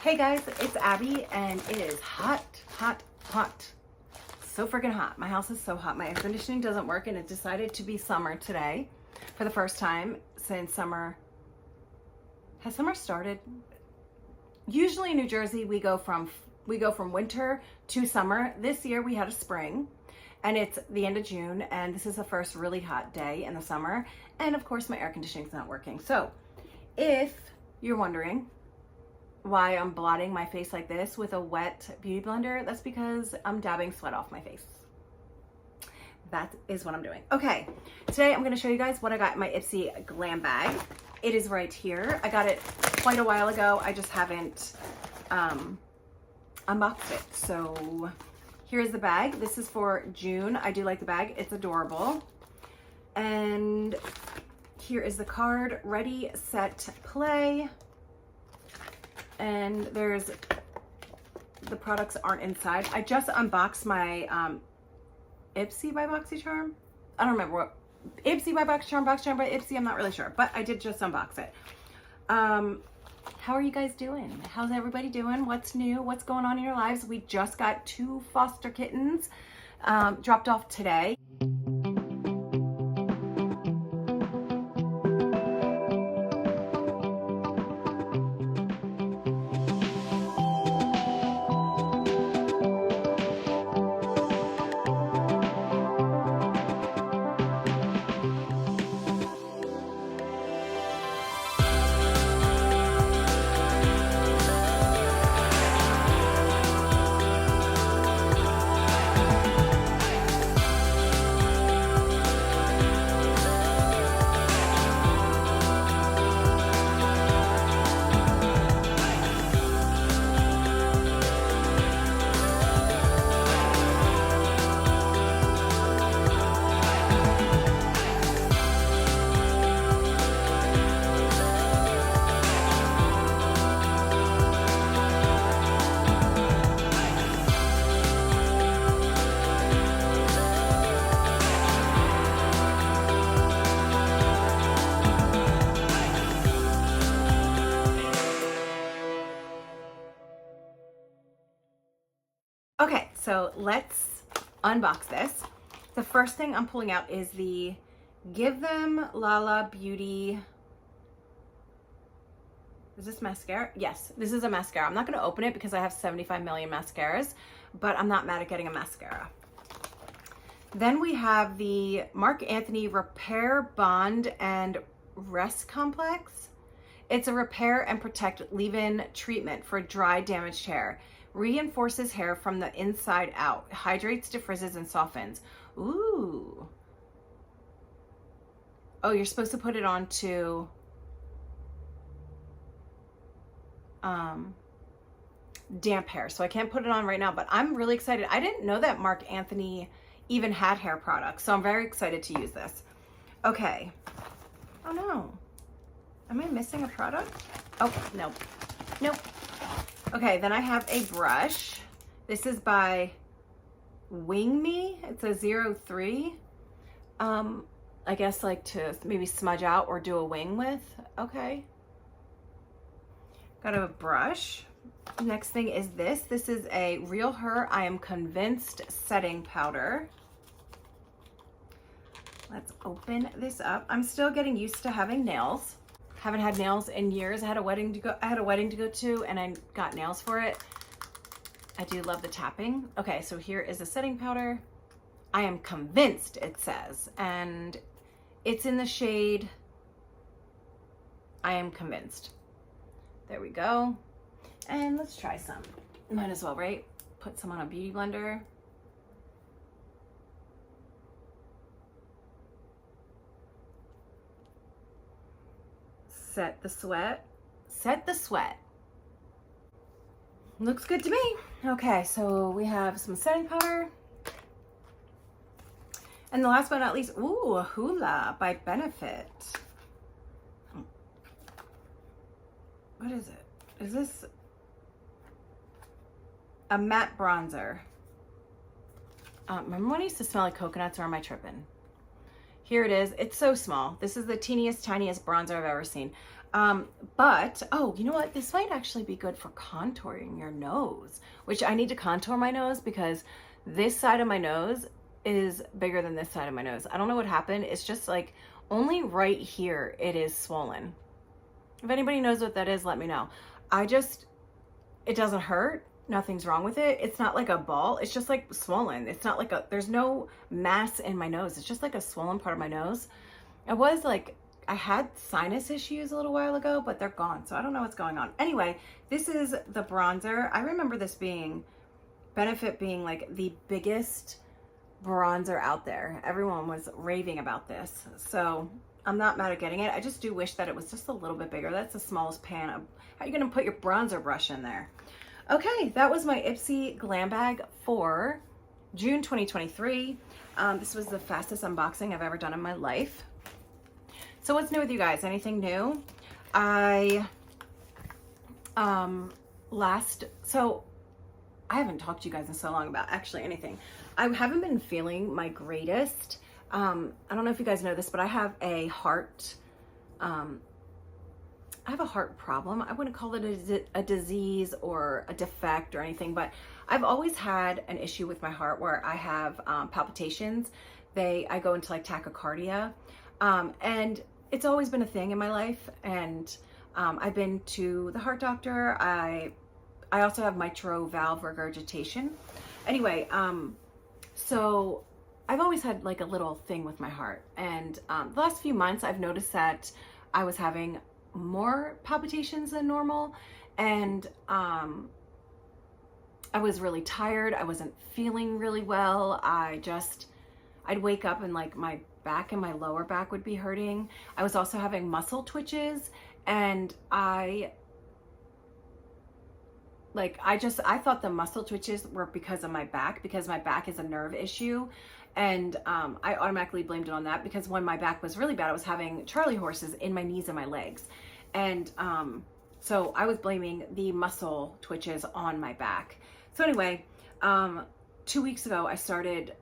Hey guys, it's Abby and it is hot, hot, hot. So freaking hot. My house is so hot. My air conditioning doesn't work and it decided to be summer today for the first time since summer. Has summer started? Usually in New Jersey we go from winter to summer. This year we had a spring and it's the end of June and this is the first really hot day in the summer, and of course my air conditioning is not working. So if you're wondering why I'm blotting my face like this with a wet beauty blender, that's because I'm dabbing sweat off my face. That is what I'm doing. Okay, today I'm gonna show you guys what I got in my Ipsy glam bag. It is right here. I got it quite a while ago. I just haven't unboxed it. So here's the bag. This is for June. I do like the bag. It's adorable. And here is the card. Ready, set, play. And there's, the products aren't inside. I just unboxed my Ipsy by BoxyCharm. I don't remember what, Ipsy by BoxyCharm, BoxyCharm by Ipsy, I'm not really sure, but I did just unbox it. How are you guys doing? How's everybody doing? What's new? What's going on in your lives? We just got 2 foster kittens dropped off today. Okay, so let's unbox this. The first thing I'm pulling out is the Give Them Lala Beauty. Is this mascara? Yes, this is a mascara. I'm not gonna open it because I have 75 million mascaras, but I'm not mad at getting a mascara. Then we have the Marc Anthony Repair Bond and Rest Complex. It's a repair and protect leave-in treatment for dry, damaged hair. Reinforces hair from the inside out. Hydrates, defrizzes, and softens. Ooh. Oh, you're supposed to put it on to damp hair. So I can't put it on right now, but I'm really excited. I didn't know that Marc Anthony even had hair products, so I'm very excited to use this. Okay. Oh no. Am I missing a product? Oh, nope. Nope. Okay, then I have a brush. This is by Wing Me. It's a 03. I guess like to maybe smudge out or do a wing with. Okay. Got a brush. Next thing is this. This is a Real Her I Am Convinced setting powder. Let's open this up. I'm still getting used to having nails. Haven't had nails in years. I had a wedding to go to and I got nails for it. I do love the tapping. Okay, so here is the setting powder. I Am Convinced, it says, and it's in the shade I Am Convinced. There we go. And let's try some. Might as well, right? Put some on a beauty blender. Set the sweat. Set the sweat. Looks good to me. Okay, so we have some setting powder. And the last but not least, ooh, a Hoola by Benefit. What is it? Is this a matte bronzer? Remember when I used to smell like coconuts, or am I tripping? Here it is. It's so small. This is the teeniest, tiniest bronzer I've ever seen. But, oh, you know what? This might actually be good for contouring your nose, which I need to contour my nose because this side of my nose is bigger than this side of my nose. I don't know what happened. It's just like only right here it is swollen. If anybody knows what that is, let me know. It doesn't hurt. Nothing's wrong with it. It's not like a ball. It's just like swollen. It's not like there's no mass in my nose. It's just like a swollen part of my nose. I had sinus issues a little while ago, but they're gone. So I don't know what's going on. Anyway, this is the bronzer. I remember this Benefit being like the biggest bronzer out there. Everyone was raving about this. So I'm not mad at getting it. I just do wish that it was just a little bit bigger. That's the smallest pan. How are you going to put your bronzer brush in there? Okay, that was my Ipsy Glam Bag for June 2023. This was the fastest unboxing I've ever done in my life. So what's new with you guys? Anything new? I haven't talked to you guys in so long about actually anything. I haven't been feeling my greatest. I don't know if you guys know this, but I have a heart problem. I wouldn't call it a disease or a defect or anything, but I've always had an issue with my heart where I have palpitations. I go into like tachycardia, and it's always been a thing in my life. And I've been to the heart doctor. I also have mitral valve regurgitation. Anyway, so I've always had like a little thing with my heart. And the last few months, I've noticed that I was having more palpitations than normal. And I was really tired. I wasn't feeling really well. I'd wake up and like my back and my lower back would be hurting. I was also having muscle twitches, and I thought the muscle twitches were because of my back, because my back is a nerve issue. And I automatically blamed it on that because when my back was really bad, I was having Charlie horses in my knees and my legs. And so I was blaming the muscle twitches on my back. So anyway, 2 weeks ago, I started,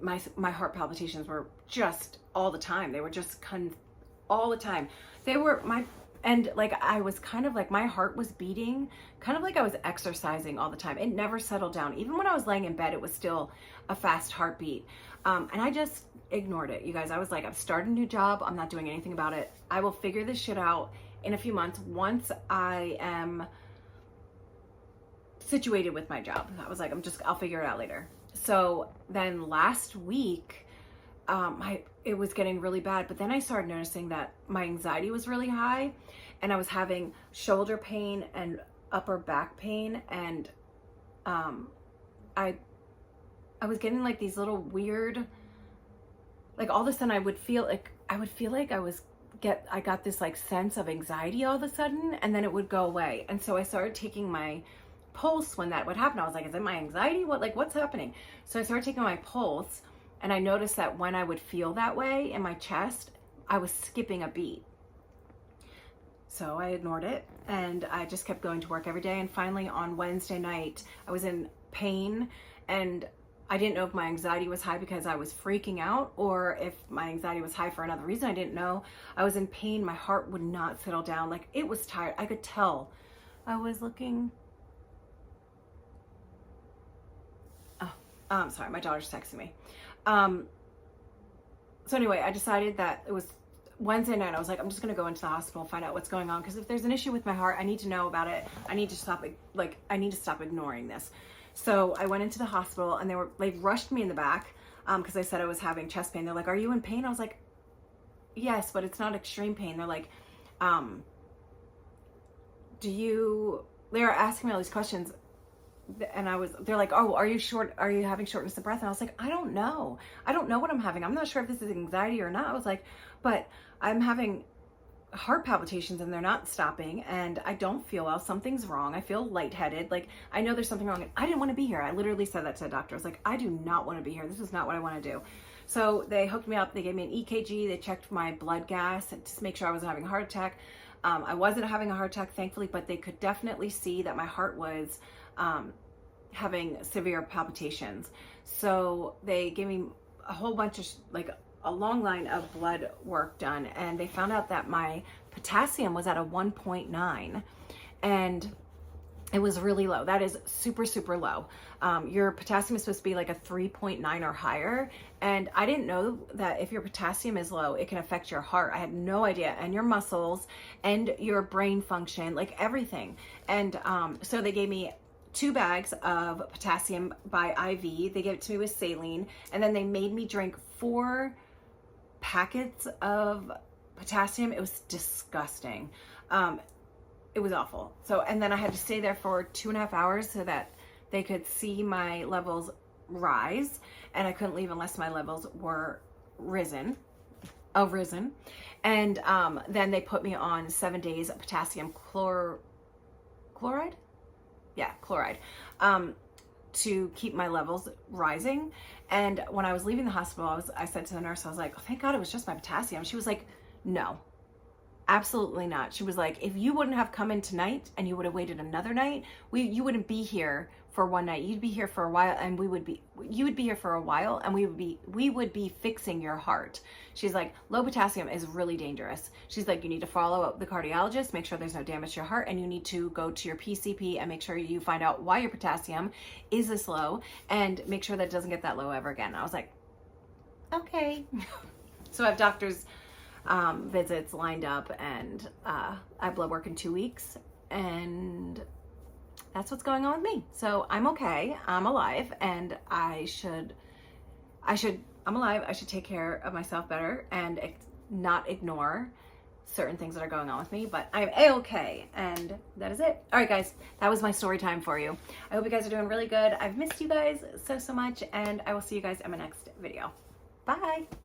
my heart palpitations were just all the time. They were just all the time. And like I was kind of like, my heart was beating kind of like I was exercising all the time. It never settled down. Even when I was laying in bed, it was still a fast heartbeat. And I just ignored it. You guys, I was like, I've started a new job. I'm not doing anything about it. I will figure this shit out in a few months once I am situated with my job. I was like, I'll figure it out later. So then last week, it was getting really bad, but then I started noticing that my anxiety was really high, and I was having shoulder pain and upper back pain, and I was getting like these little weird, like all of a sudden I would feel like I got this like sense of anxiety all of a sudden, and then it would go away. And so I started taking my pulse when that would happen. I was like, is it my anxiety? What's happening? So I started taking my pulse, and I noticed that when I would feel that way in my chest, I was skipping a beat. So I ignored it, and I just kept going to work every day. And finally on Wednesday night, I was in pain, and I didn't know if my anxiety was high because I was freaking out, or if my anxiety was high for another reason. I didn't know. I was in pain. My heart would not settle down. Like, it was tired. I could tell. I was looking. Oh, sorry. My daughter's texting me. So anyway, I decided that it was Wednesday night. I was like, I'm just going to go into the hospital and find out what's going on. Because if there's an issue with my heart, I need to know about it. I need to stop ignoring this. So I went into the hospital, and they rushed me in the back because I said I was having chest pain. They're like, are you in pain? I was like, yes, but it's not extreme pain. They're like, they were asking me all these questions, and they're like, oh, are you having shortness of breath? And I was like, I don't know what I'm having. I'm not sure if this is anxiety or not. I was like, but I'm having heart palpitations and they're not stopping, and I don't feel well. Something's wrong. I feel lightheaded. Like, I know there's something wrong. I didn't want to be here. I literally said that to the doctor. I was like, I do not want to be here. This is not what I want to do. So they hooked me up. They gave me an EKG. They checked my blood gas to make sure I wasn't having a heart attack. I wasn't having a heart attack, thankfully, but they could definitely see that my heart was having severe palpitations. So they gave me a whole bunch of, like, a long line of blood work done, and they found out that my potassium was at a 1.9, and it was really low. That is super, super low. Your potassium is supposed to be like a 3.9 or higher. And I didn't know that if your potassium is low, it can affect your heart. I had no idea. And your muscles and your brain function, like everything. And so they gave me 2 bags of potassium by IV. They gave it to me with saline. And then they made me drink 4 packets of potassium. It was disgusting. It was awful. So, and then I had to stay there for 2.5 hours so that they could see my levels rise, and I couldn't leave unless my levels were risen. And then they put me on 7 days of potassium chloride? Yeah, chloride, to keep my levels rising. And when I was leaving the hospital, I said to the nurse, I was like, oh, thank God it was just my potassium. She was like, no. Absolutely not. She was like, if you wouldn't have come in tonight and you would have waited another night, you wouldn't be here for one night. You'd be here for a while, and you would be here for a while, and we would be fixing your heart. She's like, low potassium is really dangerous. She's like, you need to follow up the cardiologist, make sure there's no damage to your heart, and you need to go to your PCP and make sure you find out why your potassium is this low, and make sure that it doesn't get that low ever again. I was like, okay. So I have doctors visits lined up, and I have blood work in 2 weeks, and that's what's going on with me. So I'm okay. I'm alive, and I'm alive. I should take care of myself better and not ignore certain things that are going on with me, but I'm a-okay, and that is it. All right, guys, that was my story time for you. I hope you guys are doing really good. I've missed you guys so much, and I will see you guys in my next video. Bye.